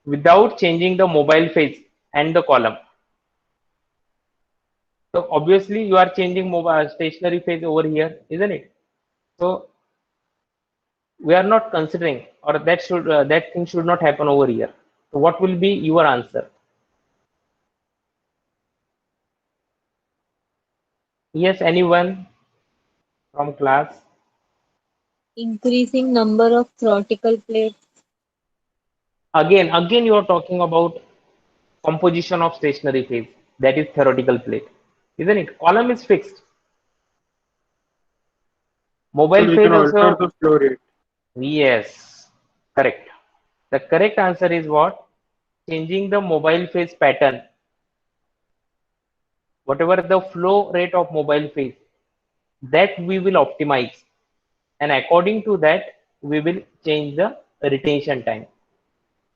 without changing the mobile phase and the column. So obviously you are changing mobile stationary phase over here, isn't it? So we are not considering, or that thing should not happen over here. So what will be your answer? Yes, anyone from class? Increasing number of theoretical plates. Again, you are talking about composition of stationary phase. That is theoretical plate, isn't it? Column is fixed. So Mobile we can phase alter also. the flow rate. Yes, correct. The correct answer is what? Changing the mobile phase pattern. Whatever the flow rate of mobile phase, that we will optimize. And according to that, we will change the retention time.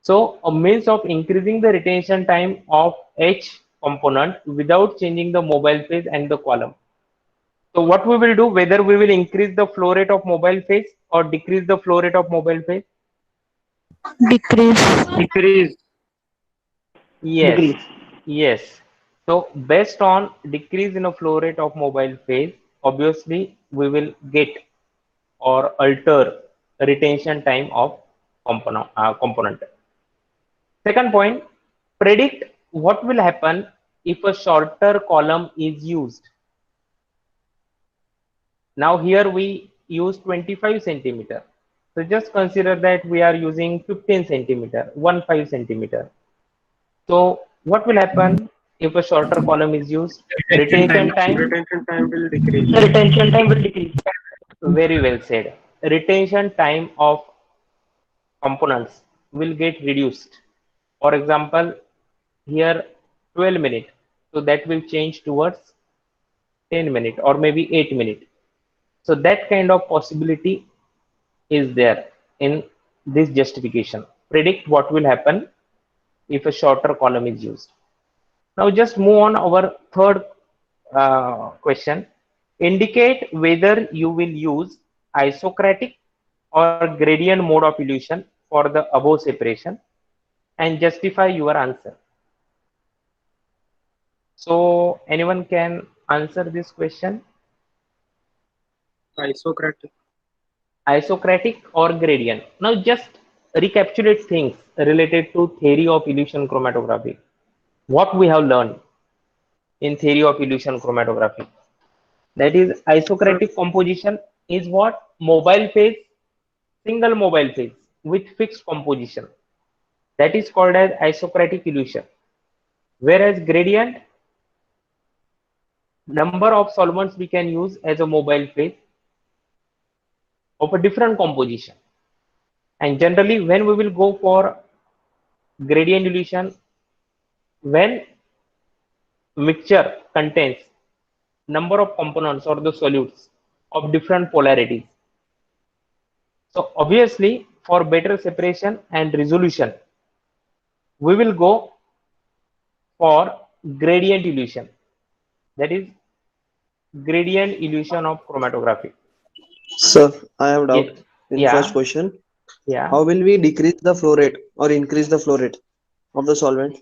So a means of increasing the retention time of H component without changing the mobile phase and the column. So what we will do, whether we will increase the flow rate of mobile phase or decrease the flow rate of mobile phase? Decrease. Decrease. Yes, yes. So based on decrease in a flow rate of mobile phase, obviously we will get or alter retention time of component. Second point, predict what will happen if a shorter column is used. Now here we use 25 centimeter. So just consider that we are using 15 centimeter, 15 centimeter. So what will happen if a shorter column is used? Retention time, Retention time will decrease. The retention time will decrease. very well said. Retention time of components will get reduced. For example, here 12 minutes. So that will change towards 10 minutes or maybe 8 minutes. So that kind of possibility is there in this justification. Predict what will happen if a shorter column is used. Now just move on our third question. Indicate whether you will use isocratic or gradient mode of illusion for the above separation and justify your answer. So anyone can answer this question? Isocratic. Isocratic or gradient. Now just recapitulate things related to theory of illusion chromatography. What we have learned in theory of illusion chromatography. That is So isocratic composition is what? Mobile phase, single mobile phase with fixed composition. That is called as isocratic illusion. Whereas gradient, number of solvents we can use as a mobile phase of a different composition. And generally when we will go for gradient illusion, when mixture contains number of components or the solutes of different polarities. So obviously for better separation and resolution, we will go for gradient illusion. That is gradient illusion of chromatography. Sir, I have a Yeah, doubt in first yeah, question. yeah. How will we decrease the flow rate or increase the flow rate of the solvent?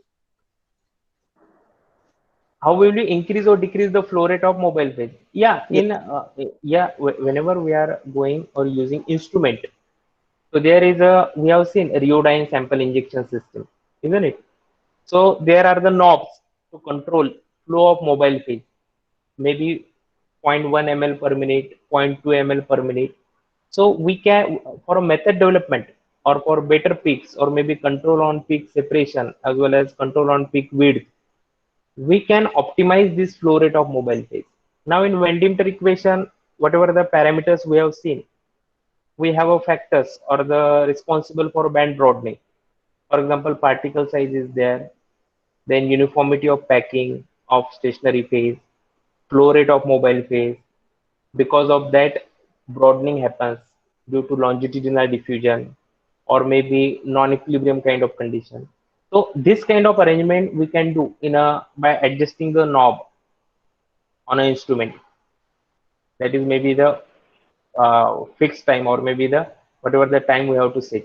How will we increase or decrease the flow rate of mobile phase? Yeah, Yes. whenever we are going or using instrument, so there is a, we have seen a Riodyne sample injection system, isn't it? So there are the knobs to control flow of mobile phase, maybe zero point 0.1 ml per minute, 0.2 ml per minute. So we can, for a method development or for better peaks or maybe control on peak separation as well as control on peak width, we can optimize this flow rate of mobile phase. Now in Van-Dimter equation, whatever the parameters we have seen, we have a factors or the responsible for band broadening. For example, particle size is there, then uniformity of packing of stationary phase, flow rate of mobile phase. Because of that, broadening happens due to longitudinal diffusion or maybe non-equilibrium kind of condition. So this kind of arrangement we can do in a by adjusting the knob on an instrument. That is maybe the fixed time or maybe the whatever the time we have to set.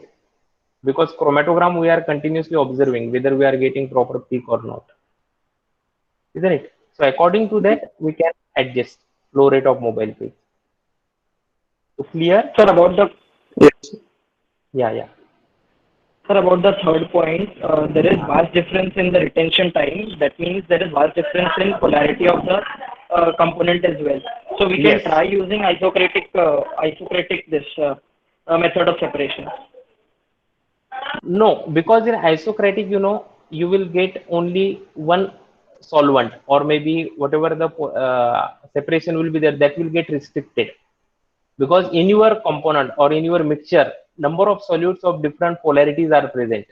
because chromatogram we are continuously observing whether we are getting proper peak or not, isn't it? So according to that, we can adjust flow rate of mobile page. So clear? Sir, about the Yes. Yeah, yeah. sir, about the third point, there is vast difference in the retention time. That means there is vast difference in polarity of the component as well. So we can Yes. try using isocratic this method of separation. No, because in isocratic, you will get only one solvent, or maybe whatever the separation will be there, that will get restricted. Because in your component or in your mixture, number of solutes of different polarities are present.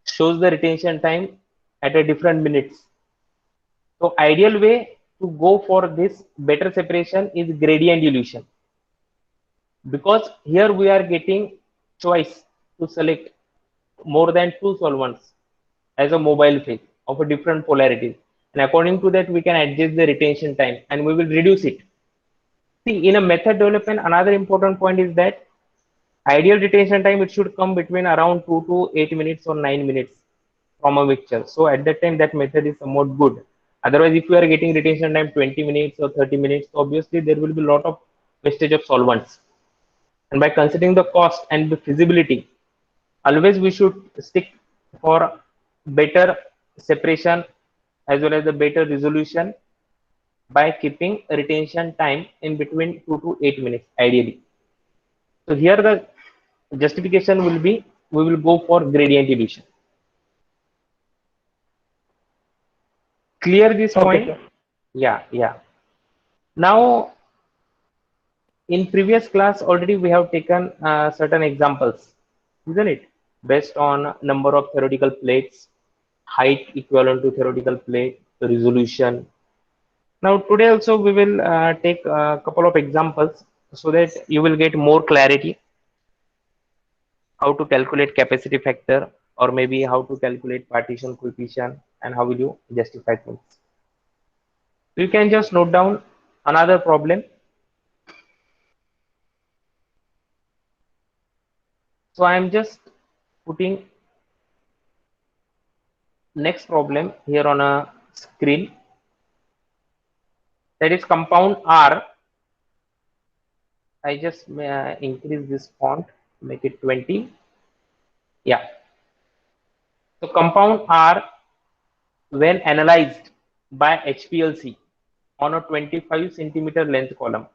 Shows the retention time at a different minutes. So ideal way to go for this better separation is gradient dilution. Because here we are getting choice to select more than two solvents as a mobile phase of a different polarities, and according to that we can adjust the retention time and we will reduce it. See, in a method development, another important point is that ideal retention time, it should come between around 2 to 8 minutes or 9 minutes from a mixture. So at that time that method is somewhat good. Otherwise, if you are getting retention time 20 minutes or 30 minutes, obviously there will be a lot of wastage of solvents. And by considering the cost and the feasibility, always we should stick for better separation as well as the better resolution by keeping retention time in between 2 to 8 minutes ideally. So here the justification will be, we will go for gradient dilution. Clear this Okay, point? sir. Yeah, yeah. Now in previous class already we have taken certain examples, isn't it? Based on number of theoretical plates, height equivalent to theoretical plate, resolution. Now today also we will take a couple of examples so that you will get more clarity how to calculate capacity factor, or maybe how to calculate partition coefficient, and how will you justify things. You can just note down another problem. So I am just putting next problem here on a screen, that is compound R. I just increase this font, make it 20. Yeah. So compound R, when analyzed by HPLC on a 25 centimeter length column,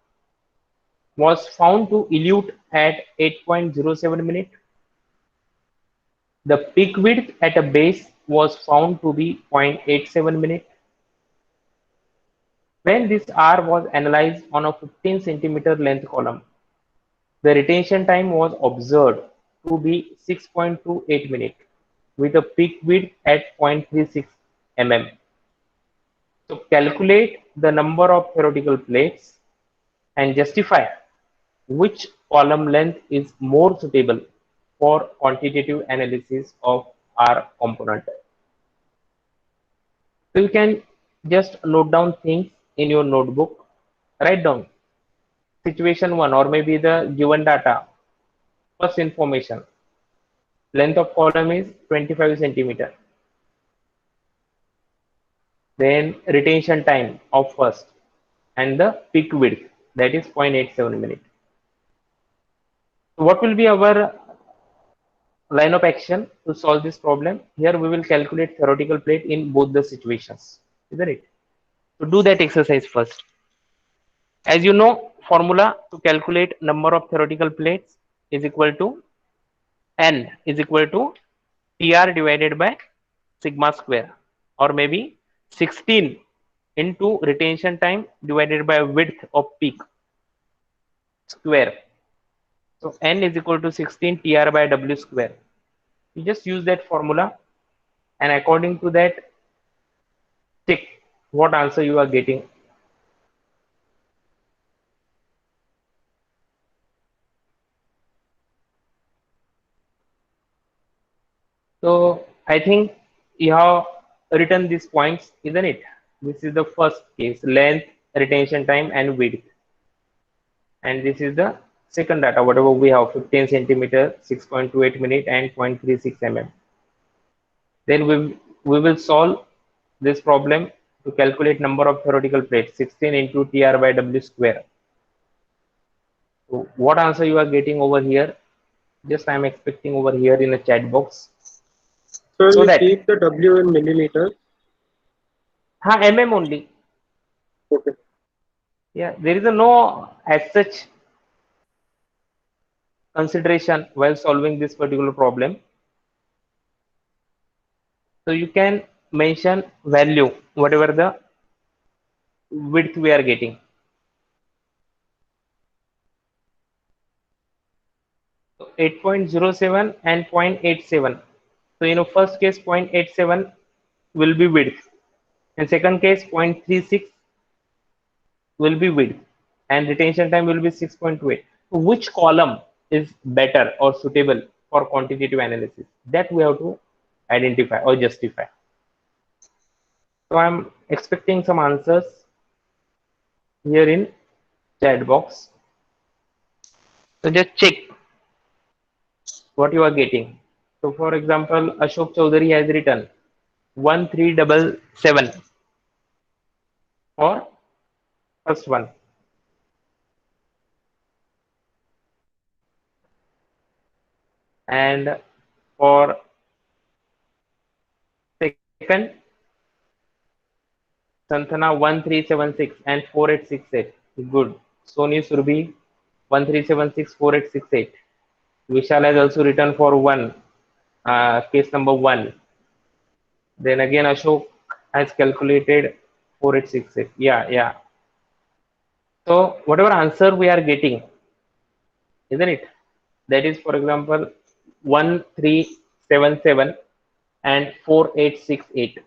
was found to elute at 8.07 minute. The peak width at a base was found to be 0.87 minute. When this R was analyzed on a 15 centimeter length column, the retention time was observed to be 6.28 minutes with a peak width at 0.36 mm. So calculate the number of theoretical plates and justify which column length is more suitable for quantitative analysis of R component. So you can just note down things in your notebook, write down situation one, or maybe the given data. First information, length of column is 25 centimeter. Then retention time of first, and the peak width, that is 0.87 minute. So what will be our line of action to solve this problem? Here we will calculate theoretical plate in both the situations, isn't it? So do that exercise first. As you know, formula to calculate number of theoretical plates is equal to N is equal to TR divided by sigma square, or maybe 16 into retention time divided by width of peak square. So N is equal to 16 TR by W square. You just use that formula, and according to that, check what answer you are getting. So I think you have written these points, isn't it? This is the first case, length, retention time, and width. And this is the second data, whatever we have, 15 centimeter, 6.28 minute and 0.36 mm. Then we will solve this problem to calculate number of theoretical plates, 16 into TR by W square. So what answer you are getting over here? Just I am expecting over here in a chat box. So So we that keep the W in millimeters. mm only. Okay. Yeah, there is a no as such consideration while solving this particular problem. So you can mention value, whatever the width we are getting. So 8.07 and 0.87. So in the first case 0.87 will be width. In second case 0.36 will be width and retention time will be 6.28. So which column is better or suitable for quantitative analysis? That we have to identify or justify. So I'm expecting some answers here in chat box. So just check what you are getting. So for example, Ashok Chaudhary has written 1377 for first one. And for second, Santhana 1376 and 4868. Good. Sony Surbi 1376 4868. Vishal has also written for one, case number one. Then again Ashok has calculated 4868. Yeah. So whatever answer we are getting, isn't it? That is, for example, 1377 and 4868.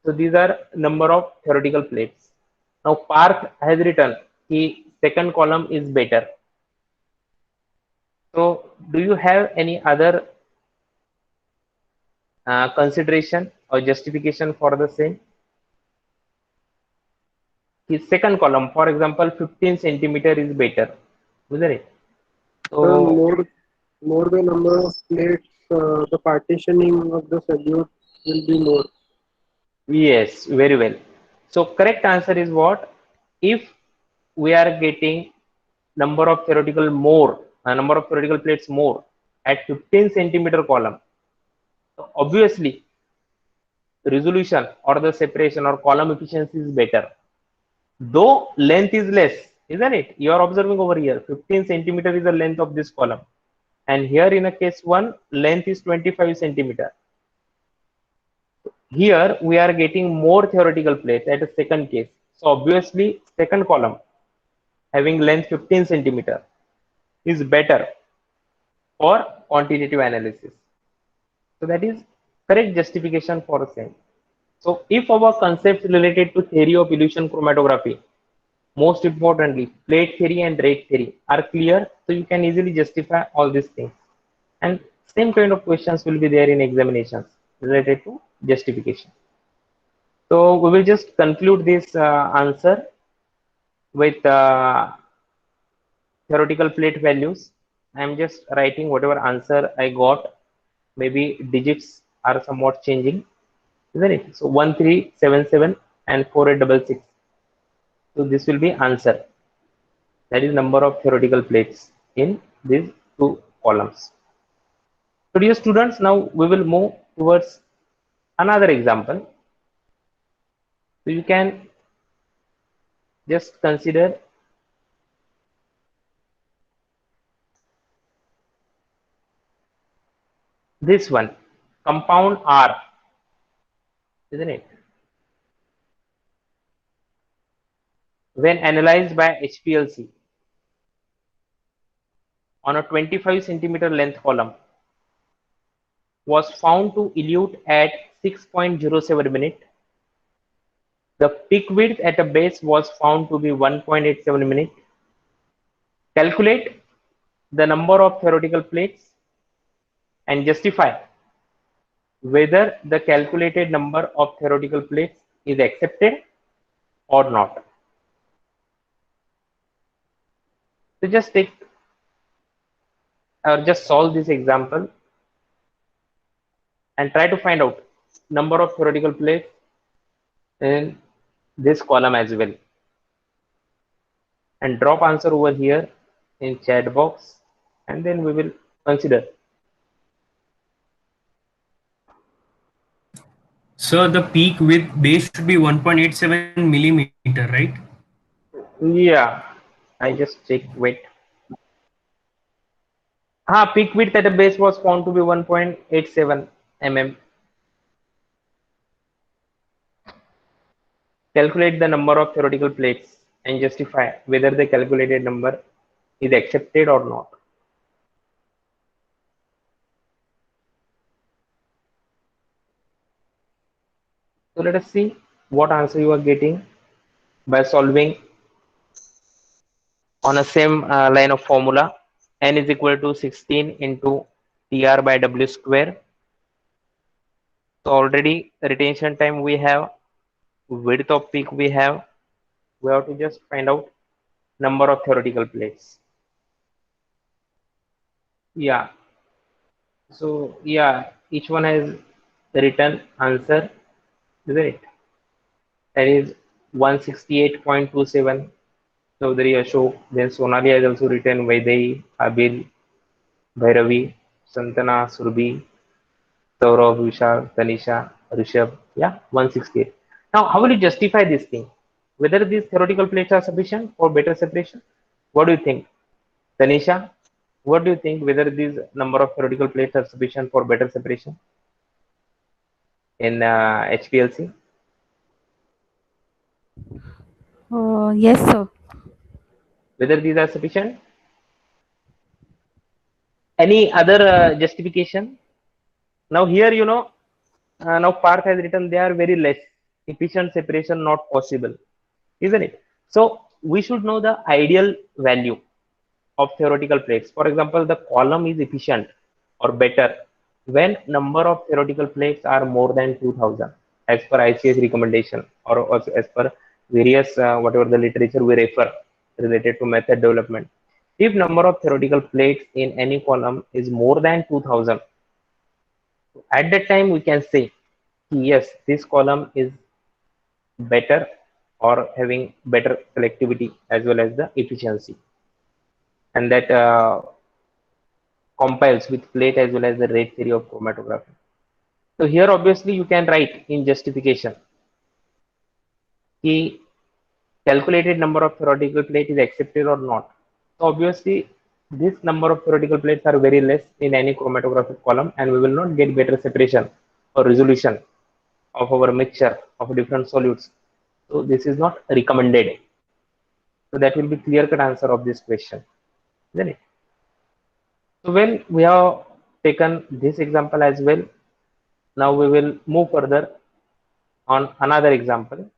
So these are number of theoretical plates. Now Parth has written the second column is better. So do you have any other consideration or justification for the same? The second column, for example, 15 centimeter is better, isn't it? So More the number of plates, the partitioning of the solute will be more. yes, very well. So correct answer is what? If we are getting number of theoretical more, number of theoretical plates more at 15 centimeter column, so obviously resolution or the separation or column efficiency is better. Though length is less, isn't it? You are observing over here, 15 centimeter is the length of this column. And here in a case one, length is 25 centimeter. Here we are getting more theoretical plates at a second case. So obviously second column having length 15 centimeter is better for quantitative analysis. So that is correct justification for the same. So if our concepts related to theory of illusion chromatography, most importantly plate theory and rate theory are clear, so you can easily justify all these things. And same kind of questions will be there in examinations related to justification. So we will just conclude this answer with theoretical plate values. I am just writing whatever answer I got. Maybe digits are somewhat changing, isn't it? So 1377 and 4866. So this will be answer. That is number of theoretical plates in these two columns. So dear students, now we will move towards another example. So you can just consider this one, compound R, isn't it? When analyzed by HPLC on a 25 centimeter length column was found to elute at 6.07 minute. The peak width at a base was found to be 1.87 minute. Calculate the number of theoretical plates and justify whether the calculated number of theoretical plates is accepted or not. So just take or just solve this example and try to find out number of theoretical plates in this column as well, and drop answer over here in chat box, and then we will consider. So the peak width base should be 1.87 millimeter, right? Yeah, I just check. Wait. Peak width at a base was found to be 1.87 mm. Calculate the number of theoretical plates and justify whether the calculated number is accepted or not. So let us see what answer you are getting by solving on a same line of formula. N is equal to 16 into TR by W square. So already retention time we have, width of peak we have to just find out number of theoretical plates. Yeah, so yeah, each one has written answer, isn't it? That is 168.27. Chaudhary Ashok, then Sonali has also written Vaidehi, Abil, Bhairavi, Santana, Surbhi, Saurav, Vishal, Tanisha, Rishabh. Yeah, 168. Now, how will you justify this thing? Whether these theoretical plates are sufficient for better separation? What do you think? Tanisha, what do you think? Whether these number of theoretical plates are sufficient for better separation in HPLC? Yes, sir. Whether these are sufficient? Any other justification? Now here, now Parth has written they are very less. Efficient separation not possible, isn't it? So we should know the ideal value of theoretical plates. For example, the column is efficient or better when number of theoretical plates are more than 2000 as per ICS recommendation, or as per various whatever the literature we refer related to method development. If number of theoretical plates in any column is more than 2000, at that time we can say yes, this column is better or having better selectivity as well as the efficiency, and that compiles with plate as well as the rate theory of chromatography. So here obviously you can write in justification the calculated number of theoretical plate is accepted or not. So obviously this number of theoretical plates are very less in any chromatographic column, and we will not get better separation or resolution of our mixture of different solutes. So this is not recommended. So that will be clear cut answer of this question, isn't it? So when we have taken this example as well, now we will move further on another example.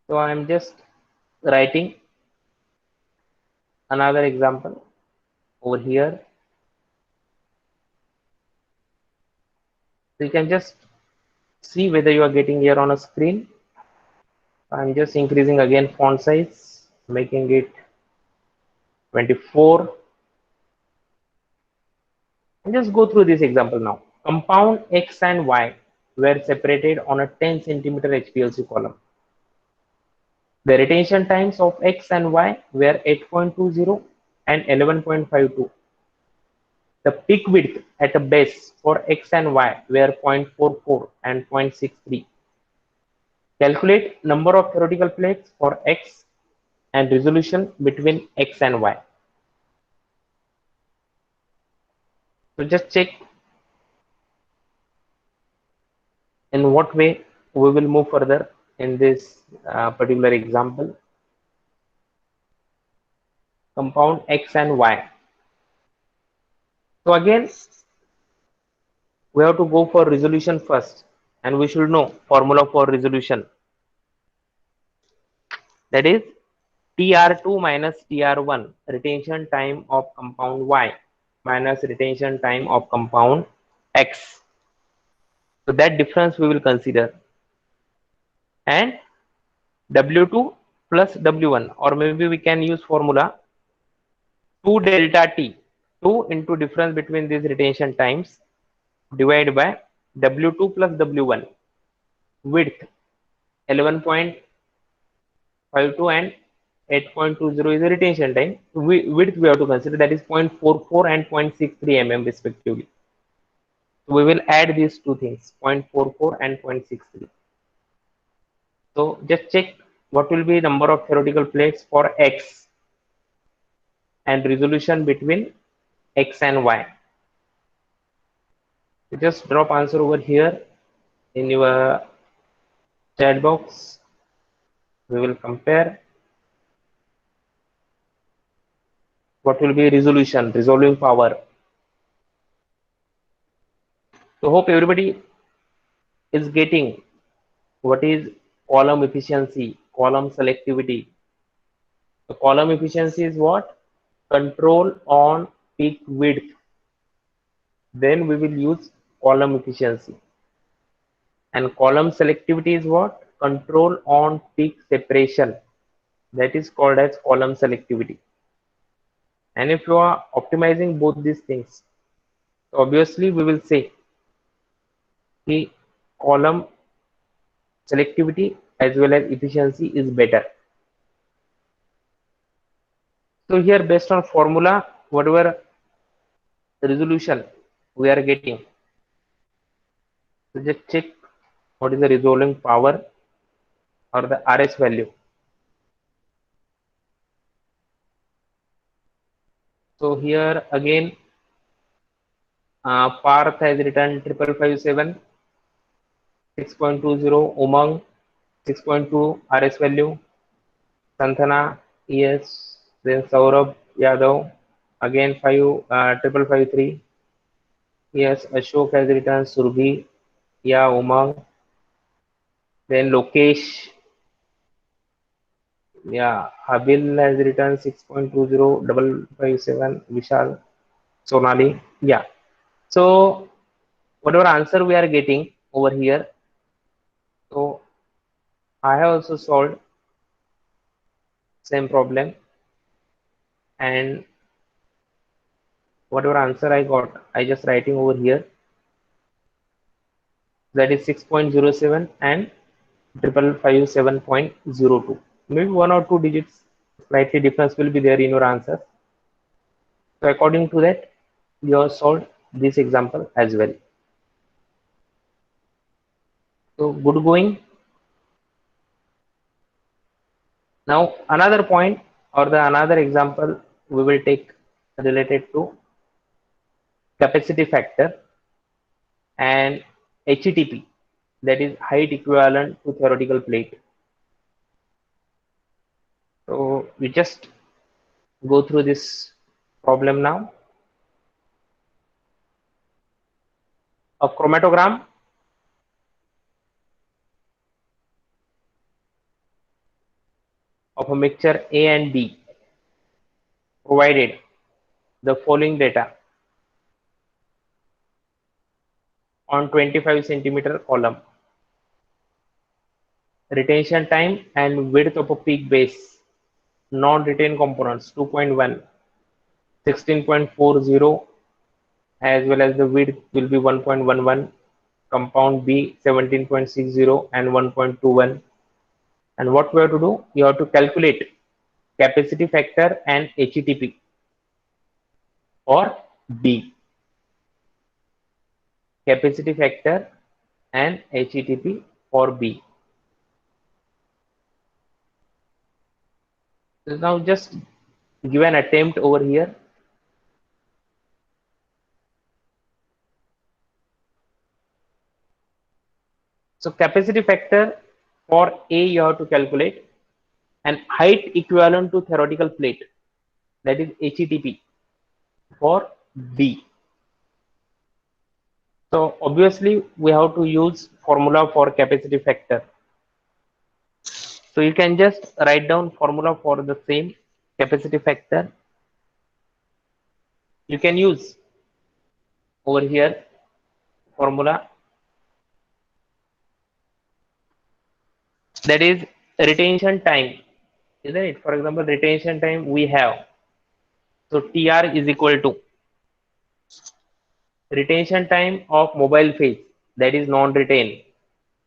So I am just writing another example over here. So you can just see whether you are getting here on a screen. I'm just increasing again font size, making it 24. And just go through this example now. Compound X and Y were separated on a 10 centimeter HPLC column. The retention times of X and Y were 8.20 and 11.52. The peak width at a base for X and Y were 0.44 and 0.63. Calculate number of theoretical plates for X and resolution between X and Y. So just check in what way we will move further in this particular example. Compound X and Y. So again, we have to go for resolution first, and we should know formula for resolution. That is TR2 minus TR1, retention time of compound Y minus retention time of compound X. So that difference we will consider. And W2 plus W1, or maybe we can use formula 2 delta T, 2 into difference between these retention times divided by W2 plus W1, width 11.52 and 8.20 is the retention time. Width we have to consider, that is 0.44 and 0.63 mm respectively. So we will add these two things, 0.44 and 0.63. So just check what will be number of theoretical plates for X and resolution between X and Y. You just drop answer over here in your chat box. We will compare what will be resolution, resolving power. So hope everybody is getting what is column efficiency, column selectivity. The column efficiency is what? Control on peak width. Then we will use column efficiency. And column selectivity is what? Control on peak separation. That is called as column selectivity. And if you are optimizing both these things, so obviously we will say the column selectivity as well as efficiency is better. So here, based on formula, whatever resolution we are getting, so just check what is the resolving power or the RS value. So here again, Parth has written 5557, 6.20, Umang 6.2 RS value, Santhana, yes, then Saurabh Yadav again 5553, yes, Ashok has written Surbhi, yeah, Umang, then Lokesh, yeah, Habil has written 6.20, 557, Vishal, Sonali, yeah. So whatever answer we are getting over here, so I have also solved same problem, and whatever answer I got, I just writing over here, that is 6.07 and 5557.02. Maybe 1 or 2 digits slightly difference will be there in your answer. So according to that, you have solved this example as well. So good going. Now another point or the another example we will take related to capacity factor and HETP, that is height equivalent to theoretical plate. So we just go through this problem now. A chromatogram of a mixture A and B provided the following data on 25 centimeter column. Retention time and width of a peak base, non-retained components 2.1, 16.40, as well as the width will be 1.11, compound B 17.60 and 1.21. And what we have to do, you have to calculate capacity factor and HETP for B. Capacity factor and HETP for B. So now just give an attempt over here. So capacity factor for A you have to calculate, and height equivalent to theoretical plate, that is HETP for B. So obviously we have to use formula for capacity factor. So you can just write down formula for the same capacity factor. You can use over here formula, that is retention time isn't it? For example, retention time we have. So TR is equal to retention time of mobile phase, that is non-retain,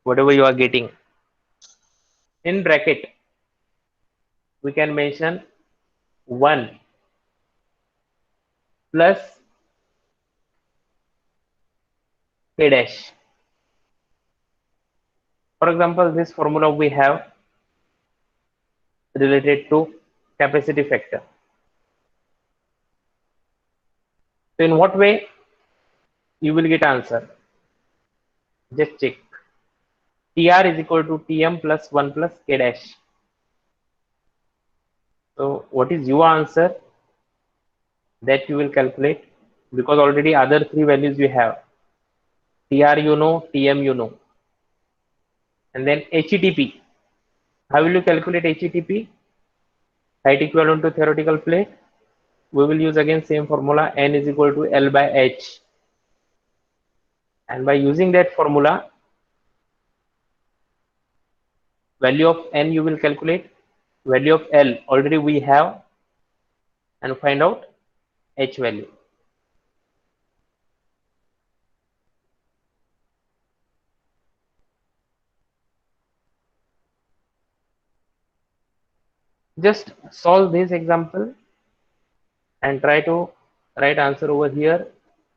whatever you are getting. In bracket, we can mention 1 plus K dash. For example, this formula we have related to capacity factor. So in what way you will get answer? Just check. TR is equal to TM plus 1 plus K dash. So what is your answer? That you will calculate, because already other three values you have. TR you know, TM you know. And then HETP. How will you calculate HETP? Height equivalent to theoretical plate. We will use again same formula, N is equal to L by H. And by using that formula, value of N you will calculate, value of L already we have, and find out H value. Just solve this example and try to write answer over here.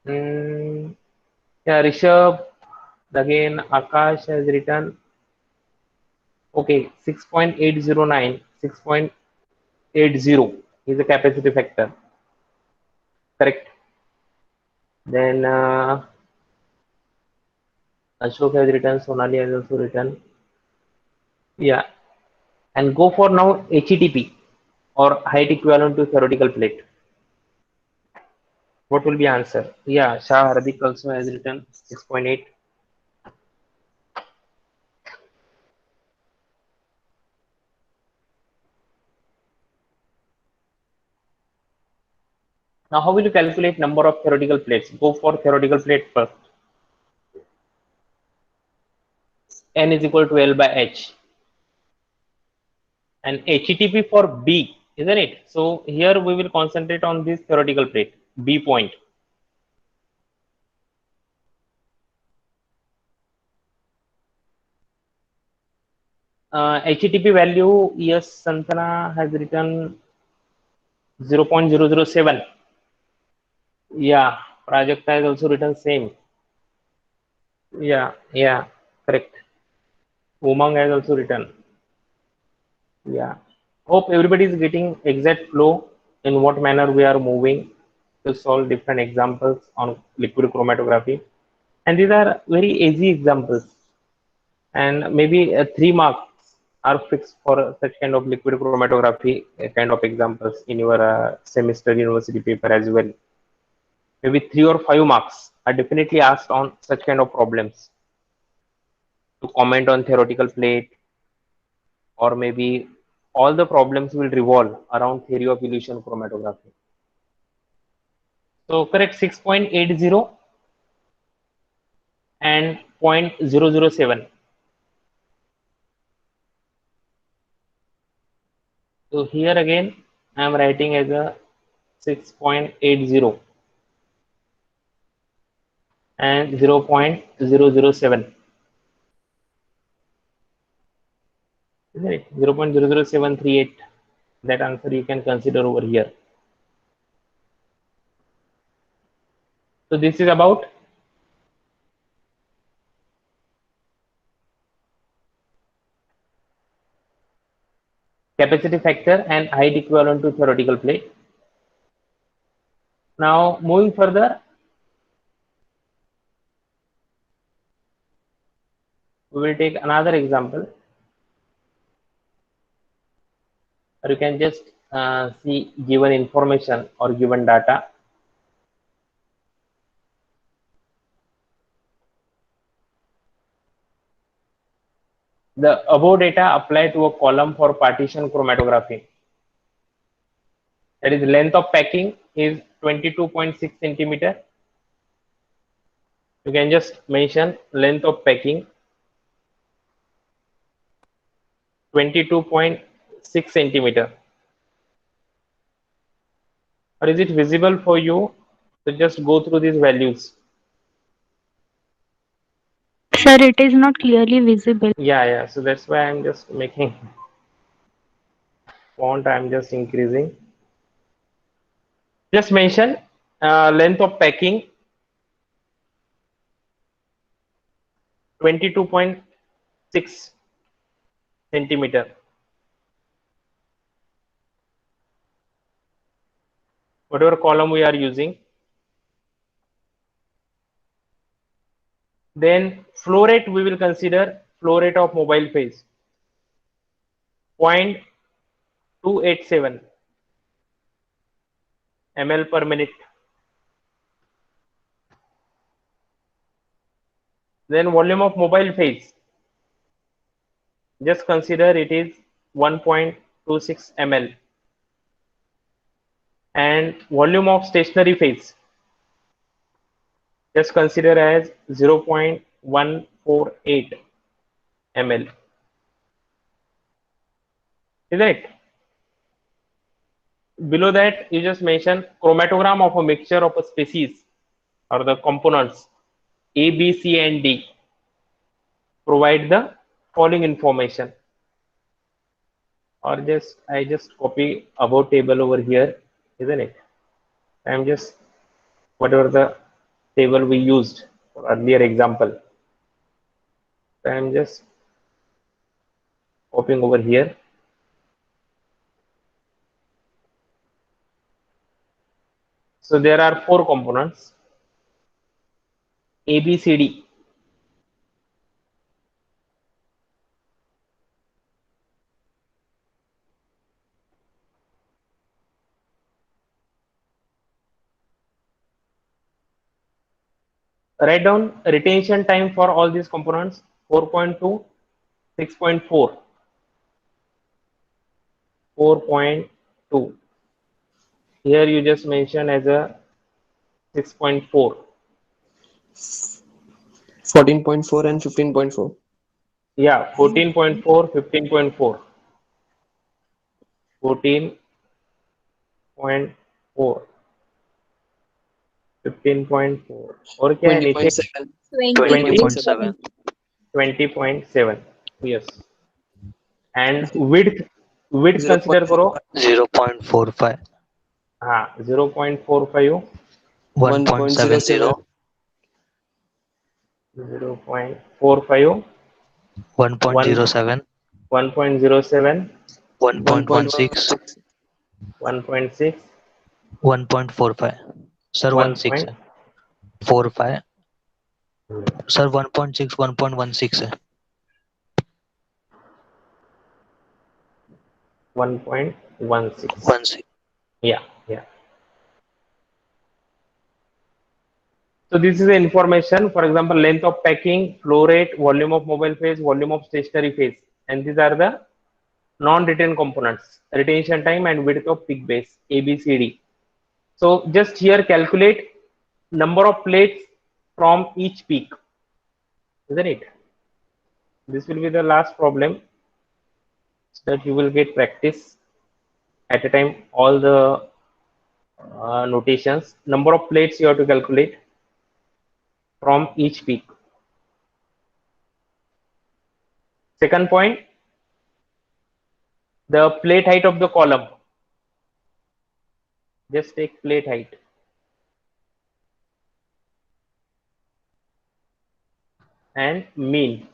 Yeah, Rishabh, again Akash has written, okay, 6.809, 6.80 is the capacity factor, correct. Then Ashok has written, Sonali has also written, yeah. And go for now HETP, or height equivalent to theoretical plate. What will be answer? Yeah, Shah Hardik also has written 6.8. Now, how will you calculate number of theoretical plates? Go for theoretical plate first. N is equal to L by H. And HETP for B, isn't it? So here we will concentrate on this theoretical plate, B point. HETP value, yes, Santana has written 0.007. Yeah, Prajakta has also written same. Yeah, correct. Umang has also written. Yeah. Hope everybody is getting exact flow in what manner we are moving to solve different examples on liquid chromatography. And these are very easy examples. And maybe 3 marks are fixed for such kind of liquid chromatography kind of examples in your semester university paper as well. Maybe 3 or 5 marks are definitely asked on such kind of problems, to comment on theoretical plate, or maybe all the problems will revolve around theory of elution chromatography. So correct, 6.80 and 0.007. So here again I am writing as a 6.80 and 0.007. Isn't it? 0.00738. That answer you can consider over here. So this is about capacity factor and height equivalent to theoretical plate. Now moving further, we will take another example, or you can just see given information or given data. The above data apply to a column for partition chromatography. That is, length of packing is 22.6 centimeter. You can just mention length of packing 22.6 6 centimeter. Or is it visible for you to just go through these values? Sir, it is not clearly visible. Yeah. So that's why I'm just making font. I'm just increasing. Just mention length of packing 22.6 centimeter. Whatever column we are using. Then flow rate, we will consider flow rate of mobile phase 0.287 ml per minute. Then volume of mobile phase, just consider it is 1.26 ml. And volume of stationary phase, just consider as 0.148 ml. Isn't it? Below that, you just mention chromatogram of a mixture of a species or the components A, B, C, and D. Provide the following information. Or I just copy above table over here, isn't it? I'm just whatever the table we used for earlier example. I'm just copying over here. So there are 4 components A, B, C, D. Write down retention time for all these components 4.2, 6.4, 4.2. Here you just mention as a 6.4. 14.4 and 15.4. Yeah, 14.4, 15.4. 14.4, 15.4. और क्या है नीचे? 20.7. 20.7. 20.7. Yes. And width consider करो. 0.45, हाँ, 0.45, 1.70, 0.45, 1.07, 1.07, 1.16, 1.6, 1.45. Sir, 16 है. 45. Sir, 1.6, 1.16 है. 1.16. 16. Yeah. So this is the information. For example, length of packing, flow rate, volume of mobile phase, volume of stationary phase, and these are the non-retained components: retention time and width of peak base A, B, C, D. So just here calculate number of plates from each peak, isn't it? This will be the last problem, so that you will get practice at a time all the notations. Number of plates you have to calculate from each peak. Second point, the plate height of the column. Just take plate height. And mean.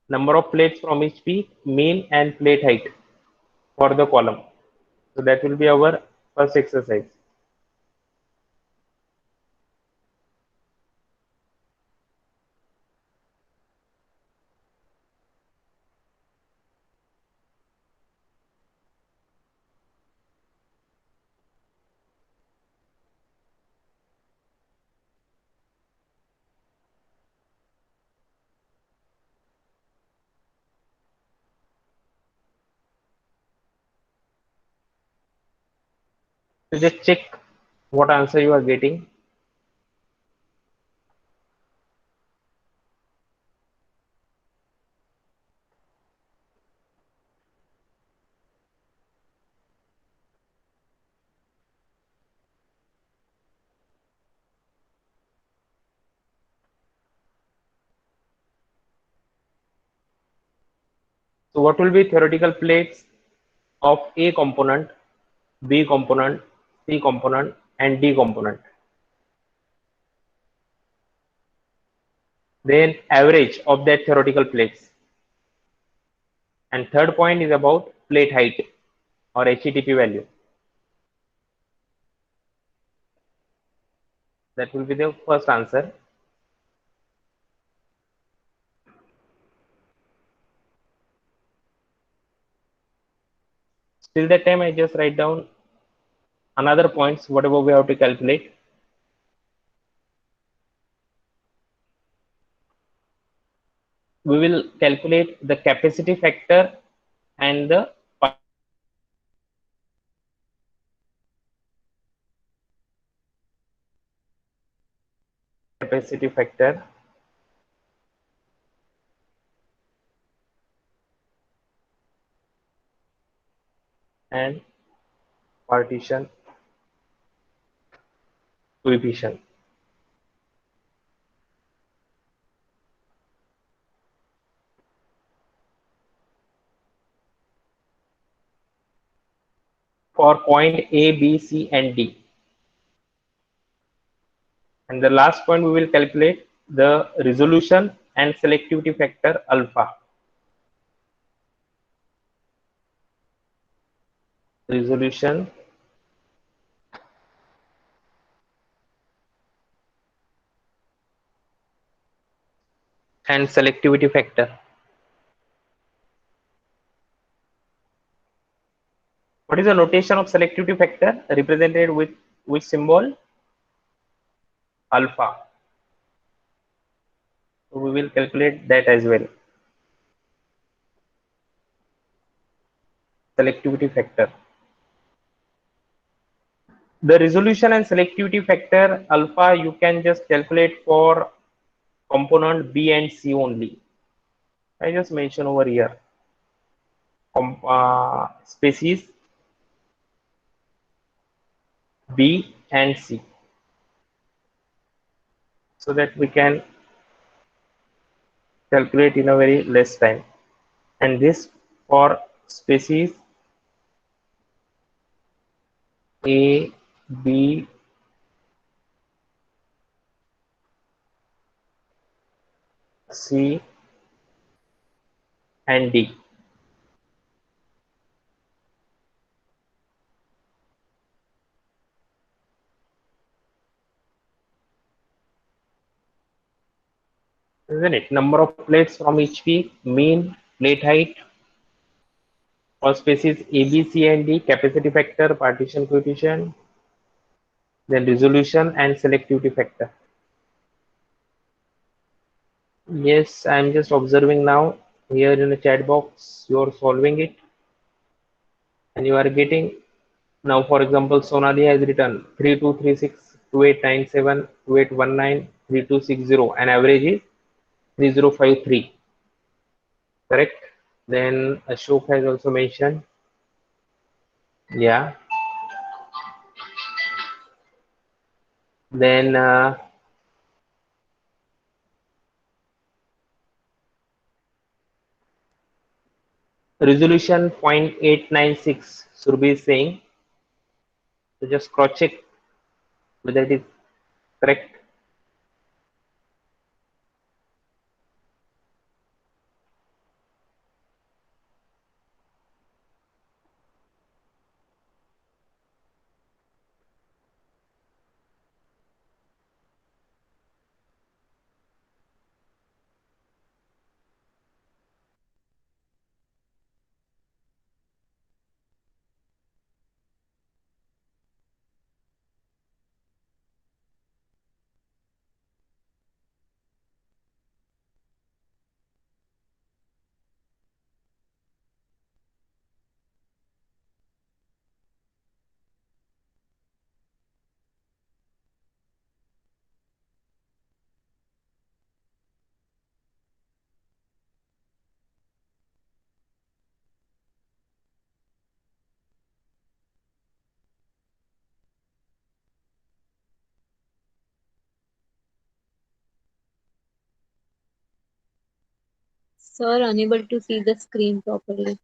Number of plates from each peak, mean, and plate height for the column. So that will be our first exercise. So just check what answer you are getting. So what will be theoretical plates of A component, B component, C component, and D component? Then average of that theoretical plates. And third point is about plate height or HETP value. That will be the first answer. Till that time, I just write down another points, whatever we have to calculate. We will calculate the capacity factor and the capacity factor and partition coefficient. For point A, B, C, and D. And the last point we will calculate the resolution and selectivity factor alpha. Resolution and selectivity factor. What is the notation of selectivity factor represented with which symbol? Alpha. So we will calculate that as well. Selectivity factor. The resolution and selectivity factor alpha you can just calculate for component B and C only. I just mention over here. Species B and C, so that we can calculate in a very less time. And this for species A, B, C, and D. Isn't it? Number of plates from each peak, mean plate height for species A, B, C, and D, capacity factor, partition coefficient, then resolution and selectivity factor. Yes, I'm just observing now here in the chat box, you're solving it and you are getting. Now, for example, Sonali has written 3236, 2897, 2819, 3260, and average is 3053. Correct? Then Ashok has also mentioned. Yeah. Then resolution 0.896 Surbi is saying. So just cross check whether it is correct. Sir, unable to see the screen properly.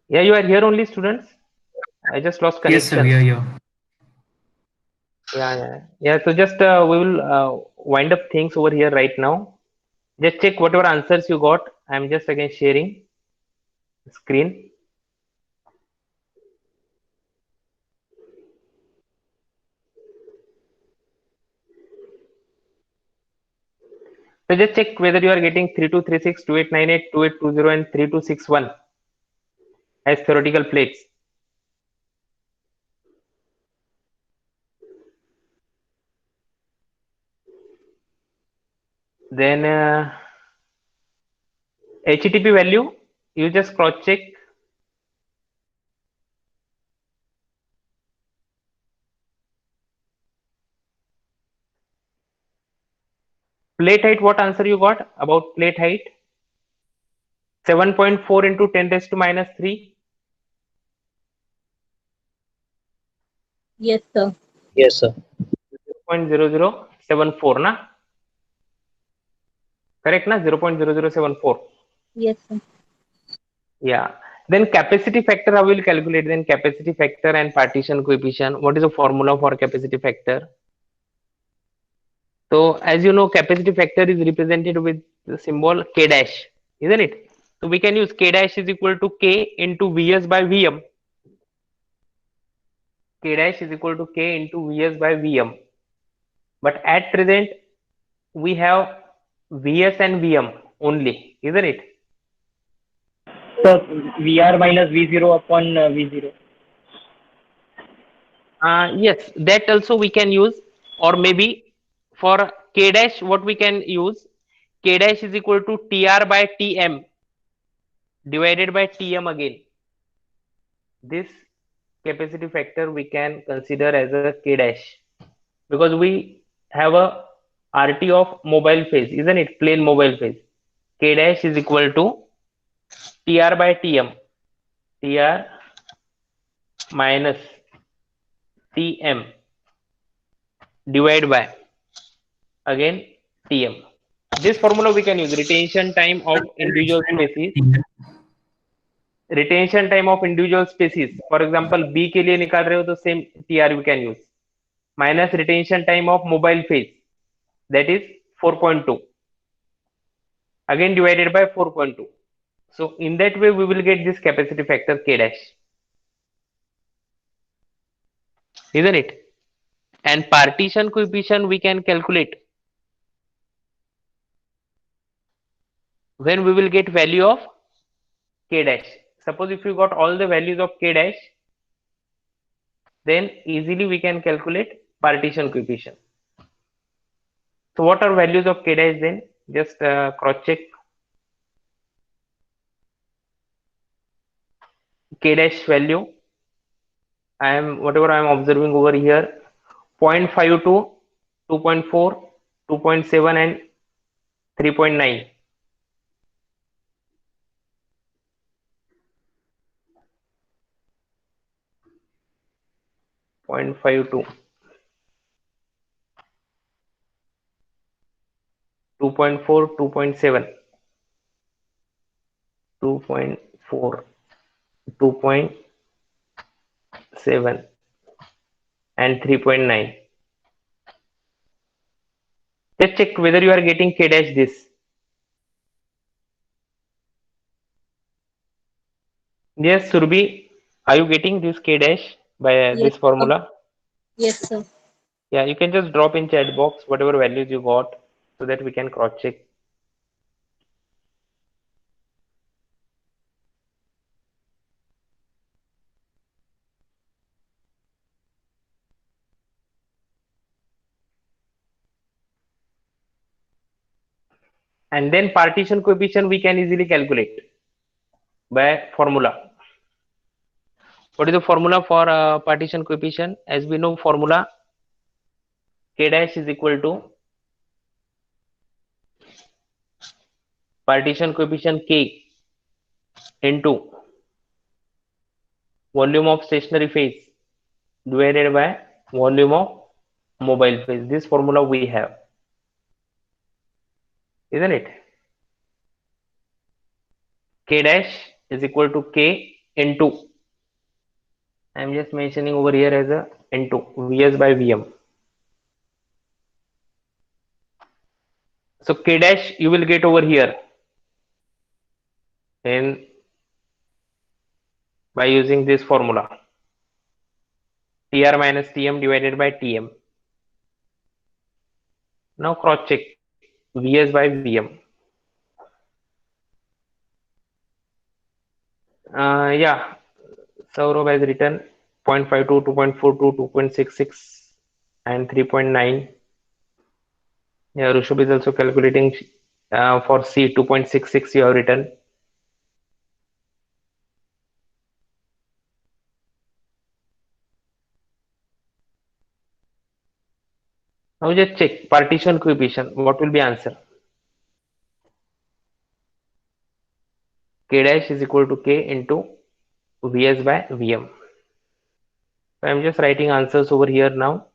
Yeah, you are here only, students. I just lost Yes, sir, connection. we are here. Yeah. So just we will wind up things over here right now. Just check whatever answers you got. I'm just again sharing screen. So just check whether you are getting 3236, 2898, 2820, and 3261 as theoretical plates. Then HTTP value, you just cross check. Plate height, what answer you got about plate height? 7.4 into 10 raised to minus 3. Yes, sir. Yes, sir. 0.0074 na? Correct na? 0.0074. Yes, sir. Yeah. Then capacity factor, how will calculate? Then capacity factor and partition coefficient. What is the formula for capacity factor? So as you know, capacity factor is represented with the symbol K dash, isn't it? So we can use K dash is equal to K into Vs by Vm. K dash is equal to K into Vs by Vm. But at present, we have Vs and Vm only, isn't it? So VR minus V0 upon V0. Yes, that also we can use, or maybe for K dash, what we can use, K dash is equal to Tr by Tm divided by Tm again. This capacity factor we can consider as a K dash because we have a RT of mobile phase, isn't it? Plane mobile phase. K dash is equal to Tr by Tm. Tr minus Tm divided by again Tm. This formula we can use retention time of individual species. Retention time of individual species. For example, B के लिए निकाल रहे हो तो same TR we can use. Minus retention time of mobile phase, that is 4.2. Again divided by 4.2. So in that way we will get this capacity factor K dash. Isn't it? And partition coefficient we can calculate when we will get value of K dash. Suppose if you got all the values of K dash, then easily we can calculate partition coefficient. So what are values of K dash then? Just cross check. K dash value, whatever I am observing over here, 0.52, 2.4, 2.7 and 3.9. Point 52, 2.4, 2.7, 2.4, 2.7 and 3.9. Just check whether you are getting K dash this. Yes, Surbi, are you getting this K dash by Yes, this sir. formula? Yes, sir. Yeah, you can just drop in chat box whatever values you got so that we can cross check. And then partition coefficient we can easily calculate by formula. What is the formula for partition coefficient? As we know formula, K dash is equal to partition coefficient K into volume of stationary phase divided by volume of mobile phase. This formula we have, isn't it? K dash is equal to K N2. I'm just mentioning over here as a N2, Vs by Vm. So K dash you will get over here and by using this formula, Tr minus Tm divided by Tm. Now cross check Vs by Vm. Yeah, Saurabh has written 0.52, 2.42, 2.66 and 3.9. Yeah, Rushabh is also calculating for C 2.66 you have written. Now just check partition coefficient. What will be answer? K dash is equal to K into Vs by Vm. So I'm just writing answers over here now.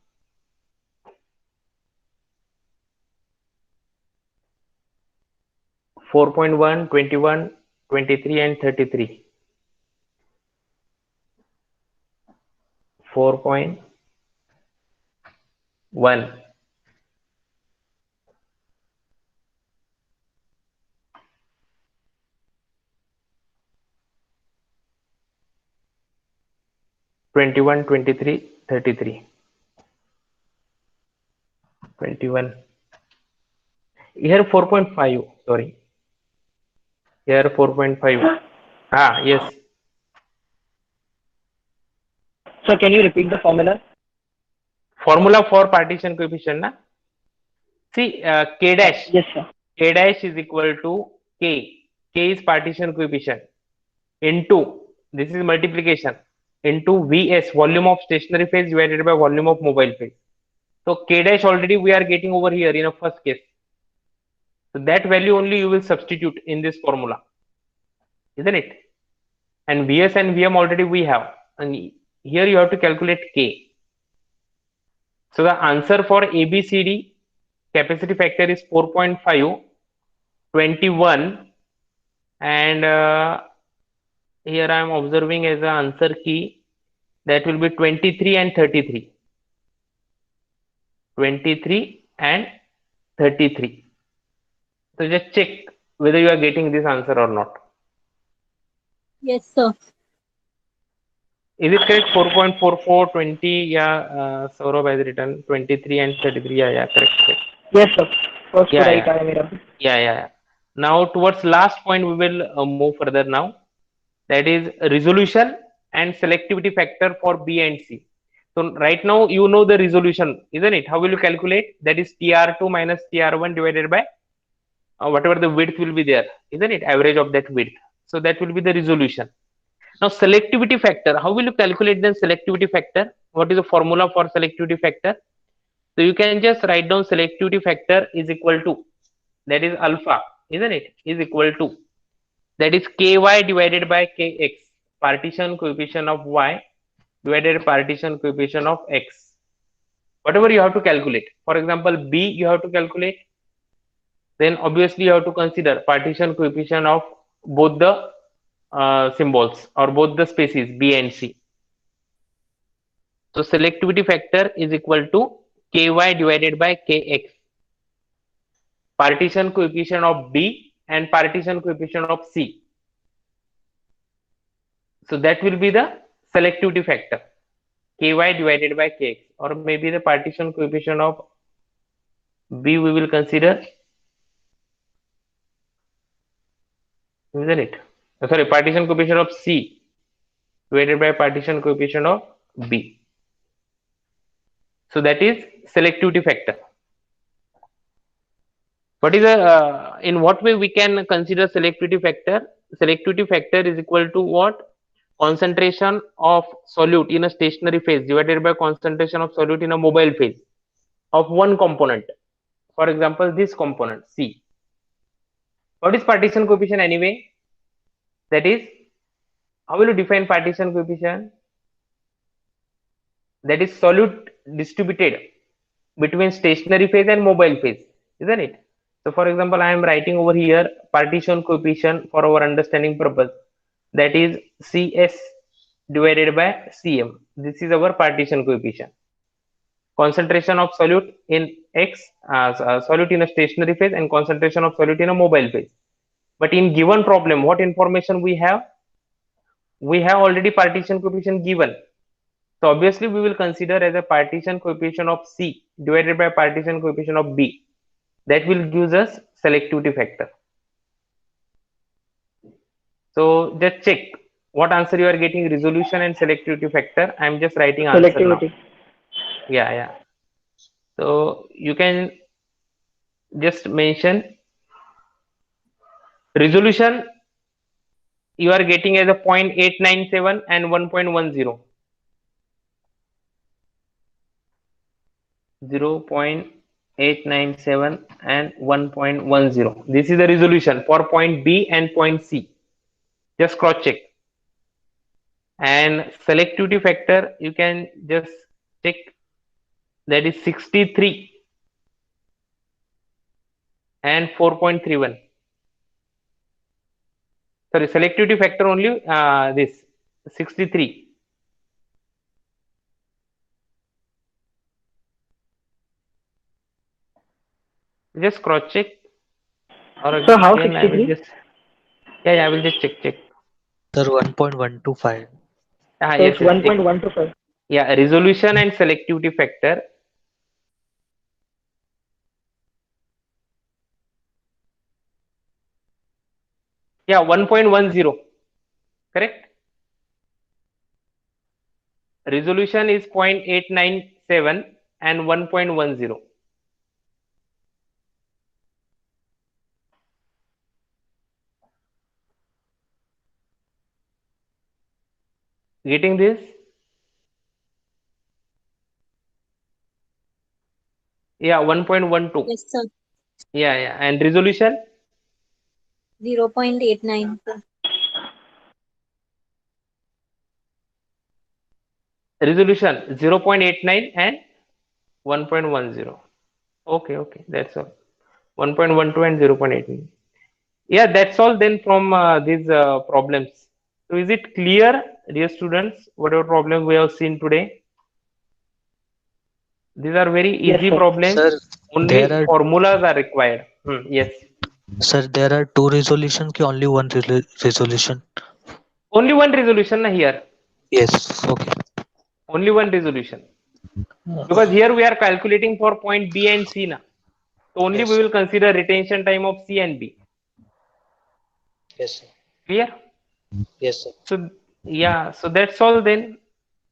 (4.1), 21, 23 and 33. 4.1. 21, 23, 33. 21. Here 4.5. Sorry. Here 4.5. Yes. So can you repeat the formula? Formula for partition coefficient, na? See, K dash. Yes, sir. K dash is equal to K. K is partition coefficient into, this is multiplication, into Vs, volume of stationary phase divided by volume of mobile phase. So K dash already we are getting over here in a first case. So that value only you will substitute in this formula, isn't it? And Vs and Vm already we have. And here you have to calculate K. So the answer for ABCD capacity factor is 4.5, 21, and here I am observing as the answer key that will be 23 and 33. 23 and 33. So just check whether you are getting this answer or not. Yes, sir. Is it correct? 4.44, 20, yeah, Saurabh has written 23 and 33, yeah, correct. Yes, sir. First Yeah, right, yeah. Yeah. Now towards last point we will move further now. That is resolution and selectivity factor for B and C. So right now you know the resolution, isn't it? How will you calculate? That is TR2 minus TR1 divided by whatever the width will be there, isn't it? Average of that width. So that will be the resolution. Now selectivity factor, how will you calculate the selectivity factor? What is the formula for selectivity factor? So you can just write down selectivity factor is equal to, that is alpha, isn't it? Is equal to, that is ky divided by kx, partition coefficient of y divided by partition coefficient of x. Whatever you have to calculate. For example, B you have to calculate. Then obviously you have to consider partition coefficient of both the symbols or both the species B and C. So selectivity factor is equal to ky divided by kx, partition coefficient of B and partition coefficient of C. So that will be the selectivity factor, ky divided by kx, or maybe the partition coefficient of B we will consider, isn't it? Sorry, partition coefficient of C divided by partition coefficient of B. So that is selectivity factor. What is in what way we can consider selectivity factor? Selectivity factor is equal to what? Concentration of solute in a stationary phase divided by concentration of solute in a mobile phase of one component. For example, this component C. What is partition coefficient anyway? That is, how will you define partition coefficient? That is solute distributed between stationary phase and mobile phase, isn't it? So for example, I am writing over here partition coefficient for our understanding purpose. that is CS divided by CM. This is our partition coefficient. Concentration of solute in X, solute in a stationary phase, and concentration of solute in a mobile phase. But in given problem, what information we have? We have already partition coefficient given. So obviously we will consider as a partition coefficient of C divided by partition coefficient of B. That will give us selectivity factor. So just check what answer you are getting, resolution and selectivity factor. I am just writing answer Selectivity. now. Yeah. So you can just mention resolution you are getting as a 0.897 and 1.10. 0.897 and 1.10. This is the resolution for point B and point C. Just cross check. And selectivity factor, you can just check, that is 63 and 4.31. Sorry, selectivity factor only this 63. Just cross check. Or So how again, I will 63? just I will just check. Sir, 1.125. So Yes, it's check. 1.125. Yeah, resolution and selectivity factor. Yeah, 1.10. Correct. Resolution is 0.897 and 1.10. Getting this? Yeah, 1.12. Yes, sir. Yeah. And resolution? 0.89, sir. Resolution 0.89 and 1.10. Okay, that's all. 1.12 and 0.89. Yeah, that's all then from these problems. So is it clear, dear students, whatever problem we have seen today? These are very easy sir. problems. Sir, Only there are- formulas are required. Yes. Sir, there are two resolution ki only one resolution? Only one resolution here. Yes. Okay. Only one resolution. Because here we are calculating for point B and C now. So only Yes, we will consider retention time of C and B. Yes, sir. Clear? Yes, sir. So yeah, so that's all then.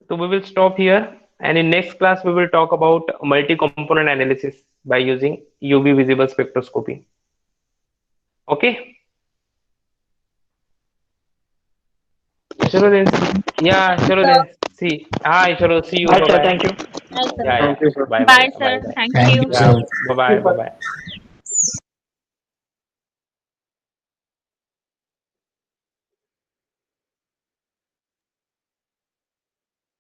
So we will stop here, and in next class we will talk about multi-component analysis by using UV visible spectroscopy. Okay? Chalo then. Yeah, chalo then. See. Hi, chalo. See you. Bye, sir. Bye-bye. Thank you. Hi, sir. Yeah. Thank you, sir. Bye. Bye, sir. Thank you. Bye. Bye. Bye.